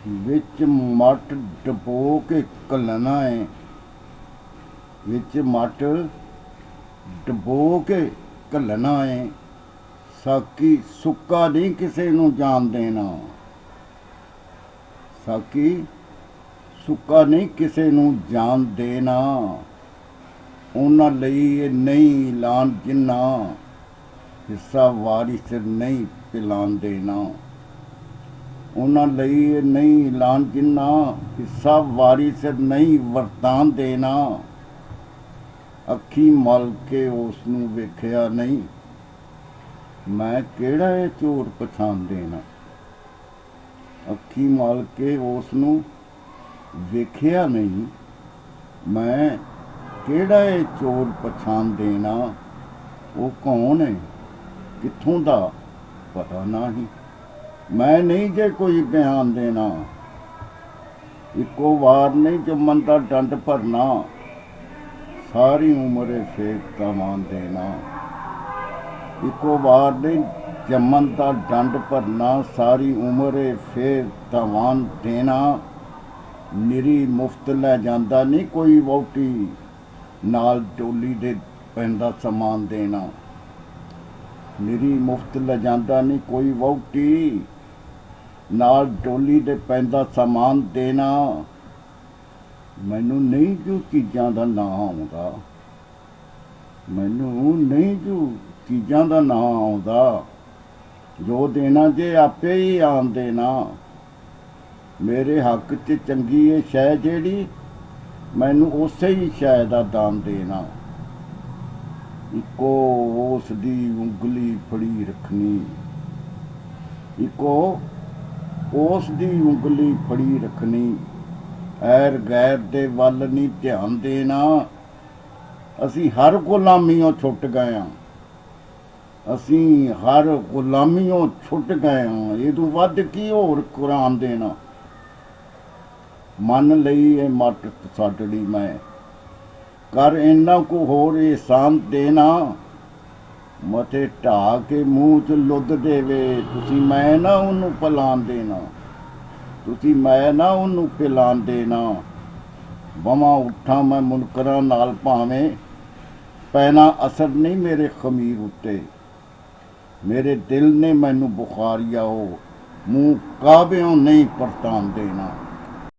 विच मट डबो के घलना है, विच मट डबो के घलना है। साकी सुक्का नहीं किसी नूं जान देना, साकी सुक्का नहीं किसी नूं जान देना। उन्हां लई ये नहीं ऐलान जिन्ना हिस्सा वारी सिर नहीं पिलान देना। उन्हां लई ये नहीं ऐलान जिन्ना हिस्सा वारी सिर नहीं वरतान देना। अखी मल के उसनूं वेखिया नहीं, मैं केड़ा है चोर पछाण देना। अखी मल के उसनूं वेखिया नहीं, मैं केड़ा है चोर पछाण देना। वो कौन है कित्थों दा पता नहीं, मैं नहीं जे कोई बयान देना। इको वार नहीं जमन दा डंड भरना, सारी उम्र फेर तवान देना। इको वार नहीं जमन दा डंड भरना, सारी उम्र फेर तवान देना। निरी मुफ्त लै जांदा नहीं कोई वोटी, नाल डोली दे पैंदा समान देना। निरी मुफ्त लै जांदा नहीं कोई वोटी, नाल डोली दे पैंदा समान देना। मैनू नहीं जो चीज़ां दा नां आउंदा, मैनू नहीं जो चीज़ां दा नां आउंदा। जो देना जे आपे ही आन देना। मेरे हक च चंगी है शै जेड़ी, मैनू उसे ही शै दा दान देना। इको उस दी उंगली फड़ी रखनी, इको उस दी उंगली फड़ी रखनी। ऐर गैर दे वल नहीं ध्यान देना। असी हर गुलामियों छुट गए हाँ, असी हर गुलामियों छुट गए हाँ। ये तो वध की होर कुरान देना। मन लई ये मट साडड़ी मैं, कर इन्ना को होर एहसान देना। मथे ढा के मूँह च लुद देवे, तुसी मैं ना उन्नू पिलान देना, तुसी मैं ना उन्नू पिलान देना। बवां उठा मैं मुनकरां नाल भावें, पैना असर नहीं मेरे खमीर उत्ते। मेरे दिल ने मैनू बुखारिया हो, मूँह काबियों नहीं परतान देना।